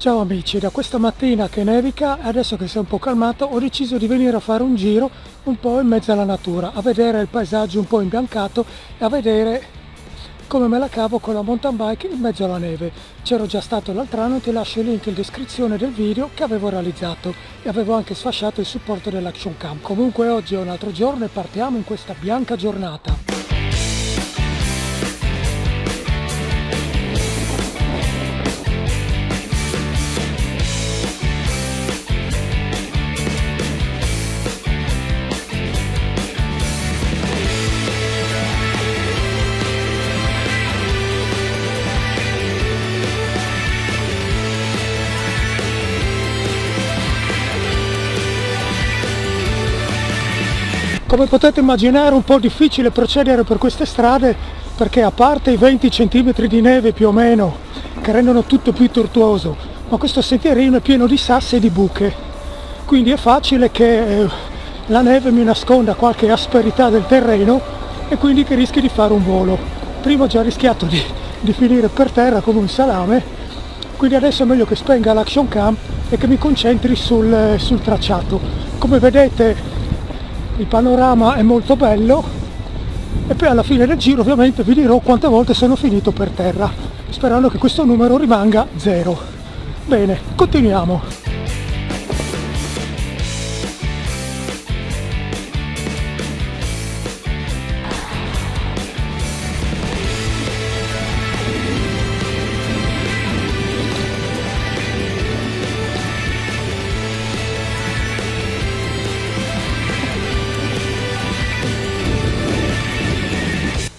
Ciao amici, da questa mattina che nevica, adesso che si è un po' calmato, ho deciso di venire a fare un giro un po' in mezzo alla natura, a vedere il paesaggio un po' imbiancato e a vedere come me la cavo con la mountain bike in mezzo alla neve. C'ero già stato l'altro anno, ti lascio il link in descrizione del video che avevo realizzato e avevo anche sfasciato il supporto dell'Action Cam. Comunque oggi è un altro giorno e partiamo in questa bianca giornata. Come potete immaginare è un po' difficile procedere per queste strade perché a parte i 20 cm di neve più o meno che rendono tutto più tortuoso, ma questo sentierino è pieno di sassi e di buche, quindi è facile che la neve mi nasconda qualche asperità del terreno e quindi che rischi di fare un volo. Prima ho già rischiato di finire per terra come un salame, quindi adesso è meglio che spenga l'Action Cam e che mi concentri sul tracciato. Come vedete il panorama è molto bello e poi alla fine del giro ovviamente vi dirò quante volte sono finito per terra, sperando che questo numero rimanga 0. Bene, continuiamo.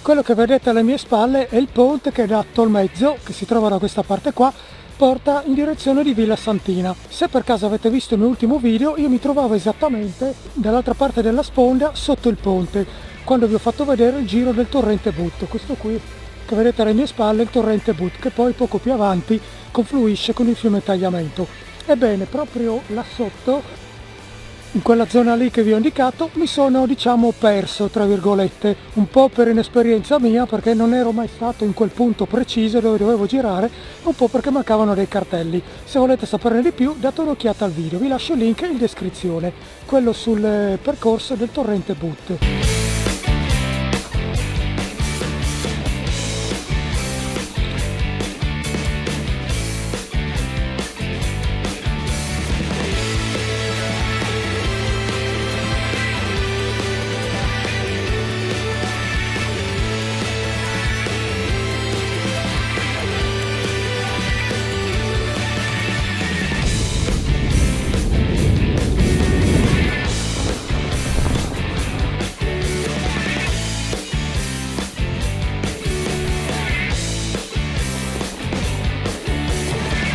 Quello che vedete alle mie spalle è il ponte che da Tolmezzo, che si trova da questa parte qua, porta in direzione di Villa Santina. Se per caso avete visto il mio ultimo video, io mi trovavo esattamente dall'altra parte della sponda sotto il ponte, quando vi ho fatto vedere il giro del torrente But. Questo qui che vedete alle mie spalle è il torrente But, che poi poco più avanti confluisce con il fiume Tagliamento. Ebbene, proprio là sotto, in quella zona lì che vi ho indicato, mi sono perso, tra virgolette, un po' per inesperienza mia perché non ero mai stato in quel punto preciso dove dovevo girare, un po' perché mancavano dei cartelli. Se volete saperne di più date un'occhiata al video, vi lascio il link in descrizione, quello sul percorso del torrente But.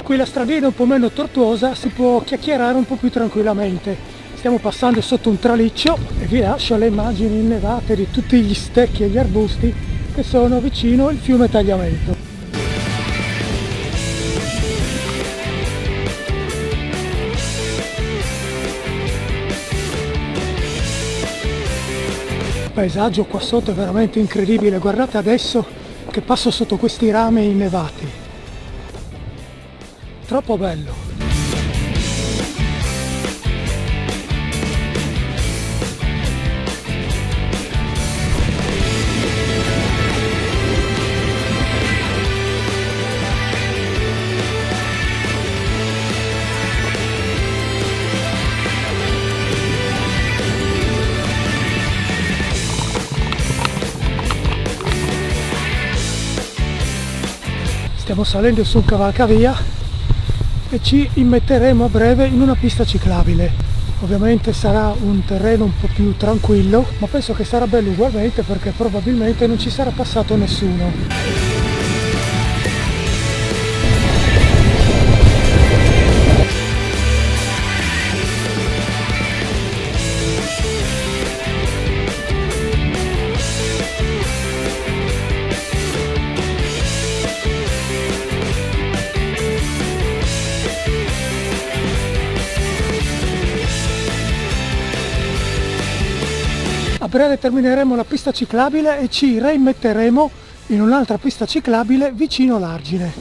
Qui la stradina è un po' meno tortuosa, si può chiacchierare un po' più tranquillamente. Stiamo passando sotto un traliccio e vi lascio le immagini innevate di tutti gli stecchi e gli arbusti che sono vicino al fiume Tagliamento. Il paesaggio qua sotto è veramente incredibile, guardate adesso che passo sotto questi rami innevati. Troppo bello. Stiamo salendo su un cavalcavia e ci immetteremo a breve in una pista ciclabile. Ovviamente sarà un terreno un po' più tranquillo, ma penso che sarà bello ugualmente perché probabilmente non ci sarà passato nessuno. A breve termineremo la pista ciclabile e ci reimmetteremo in un'altra pista ciclabile vicino l'Argine.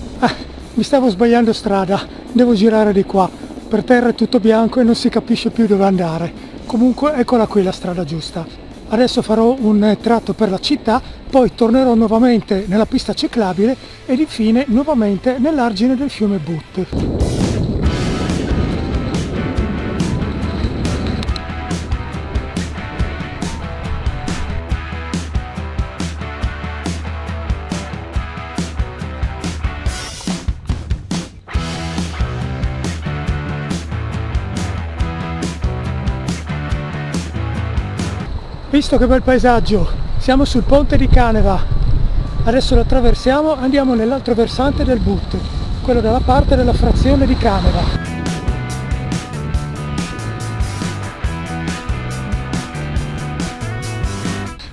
mi stavo sbagliando strada, devo girare di qua. Per terra è tutto bianco e non si capisce più dove andare. Comunque eccola qui la strada giusta. Adesso farò un tratto per la città, poi tornerò nuovamente nella pista ciclabile ed infine nuovamente nell'argine del fiume But. Visto che bel paesaggio, siamo sul ponte di Caneva, adesso lo attraversiamo e andiamo nell'altro versante del But, quello dalla parte della frazione di Caneva.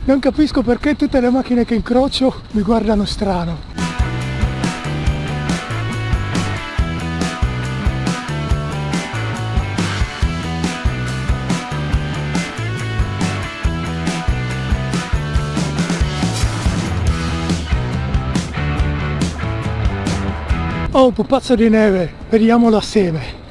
Non capisco perché tutte le macchine che incrocio mi guardano strano. Oh, un pupazzo di neve, vediamolo assieme.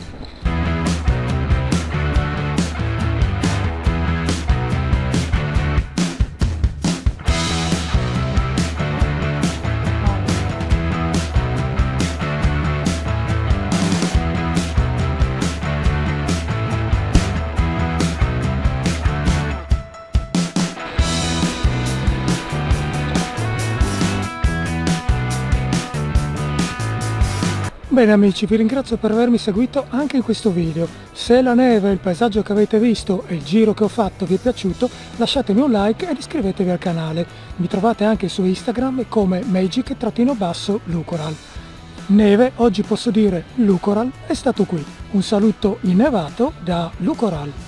Bene amici, vi ringrazio per avermi seguito anche in questo video. Se la neve, il paesaggio che avete visto e il giro che ho fatto vi è piaciuto, lasciatemi un like ed iscrivetevi al canale. Mi trovate anche su Instagram come magic_lucoral. Neve, oggi posso dire Lucoral, è stato qui. Un saluto innevato da Lucoral.